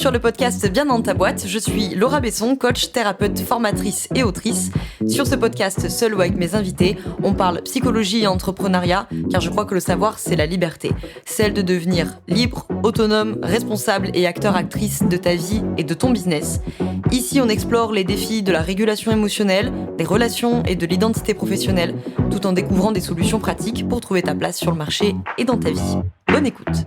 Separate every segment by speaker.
Speaker 1: sur le podcast Bien dans ta boîte, je suis Laura Besson, coach, thérapeute, formatrice et autrice. Sur ce podcast, seul ou avec mes invités, on parle psychologie et entrepreneuriat, car je crois que le savoir, c'est la liberté. Celle de devenir libre, autonome, responsable et acteur-actrice de ta vie et de ton business. Ici, on explore les défis de la régulation émotionnelle, des relations et de l'identité professionnelle, tout en découvrant des solutions pratiques pour trouver ta place sur le marché et dans ta vie. Bonne écoute.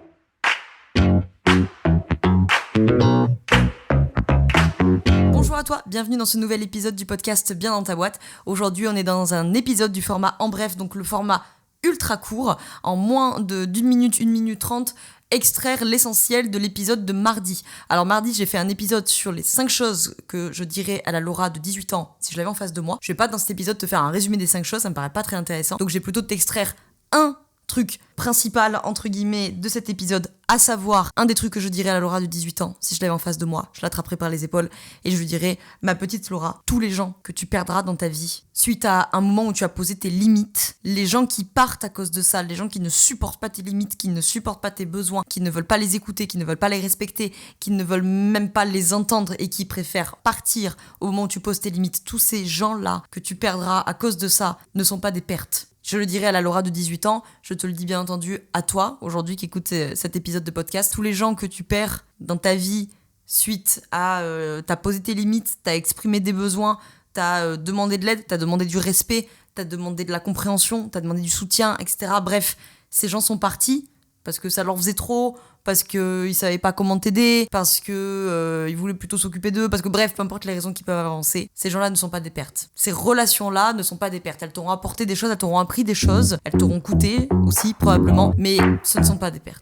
Speaker 1: Bonjour à toi, bienvenue dans ce nouvel épisode du podcast Bien dans ta boîte. Aujourd'hui, on est dans un épisode du format en bref, donc le format ultra court, en moins d'une minute, 1 minute 30, extraire l'essentiel de l'épisode de mardi. Alors mardi, j'ai fait un épisode sur les 5 choses que je dirais à la Laura de 18 ans si je l'avais en face de moi. Je vais pas dans cet épisode te faire un résumé des 5 choses, ça me paraît pas très intéressant. Donc j'ai plutôt t'extraire un truc principal, entre guillemets, de cet épisode, à savoir, un des trucs que je dirais à la Laura de 18 ans, si je l'avais en face de moi, je l'attraperais par les épaules, et je lui dirais, ma petite Laura, tous les gens que tu perdras dans ta vie, suite à un moment où tu as posé tes limites, les gens qui partent à cause de ça, les gens qui ne supportent pas tes limites, qui ne supportent pas tes besoins, qui ne veulent pas les écouter, qui ne veulent pas les respecter, qui ne veulent même pas les entendre et qui préfèrent partir au moment où tu poses tes limites, tous ces gens-là que tu perdras à cause de ça ne sont pas des pertes. Je le dirai à la Laura de 18 ans, je te le dis bien entendu à toi, aujourd'hui, qui écoute cet épisode de podcast. Tous les gens que tu perds dans ta vie suite à... t'as posé tes limites, t'as exprimé des besoins, t'as demandé de l'aide, t'as demandé du respect, t'as demandé de la compréhension, t'as demandé du soutien, etc. Bref, ces gens sont partis parce que ça leur faisait trop, parce qu'ils savaient pas comment t'aider, parce que ils voulaient plutôt s'occuper d'eux, parce que bref, peu importe les raisons qu'ils peuvent avancer, ces gens-là ne sont pas des pertes. Ces relations-là ne sont pas des pertes. Elles t'auront apporté des choses, elles t'auront appris des choses, elles t'auront coûté aussi, probablement, mais ce ne sont pas des pertes.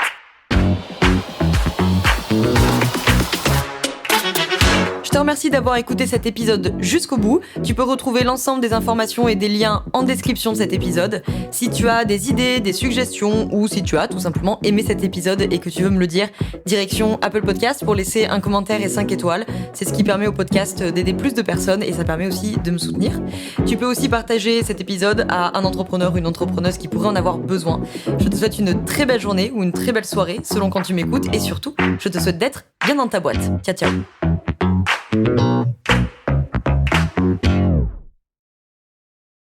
Speaker 1: Je te remercie d'avoir écouté cet épisode jusqu'au bout. Tu peux retrouver l'ensemble des informations et des liens en description de cet épisode. Si tu as des idées, des suggestions ou si tu as tout simplement aimé cet épisode et que tu veux me le dire, direction Apple Podcast pour laisser un commentaire et 5 étoiles. C'est ce qui permet au podcast d'aider plus de personnes et ça permet aussi de me soutenir. Tu peux aussi partager cet épisode à un entrepreneur ou une entrepreneuse qui pourrait en avoir besoin. Je te souhaite une très belle journée ou une très belle soirée selon quand tu m'écoutes et surtout, je te souhaite d'être bien dans ta boîte. Ciao, ciao.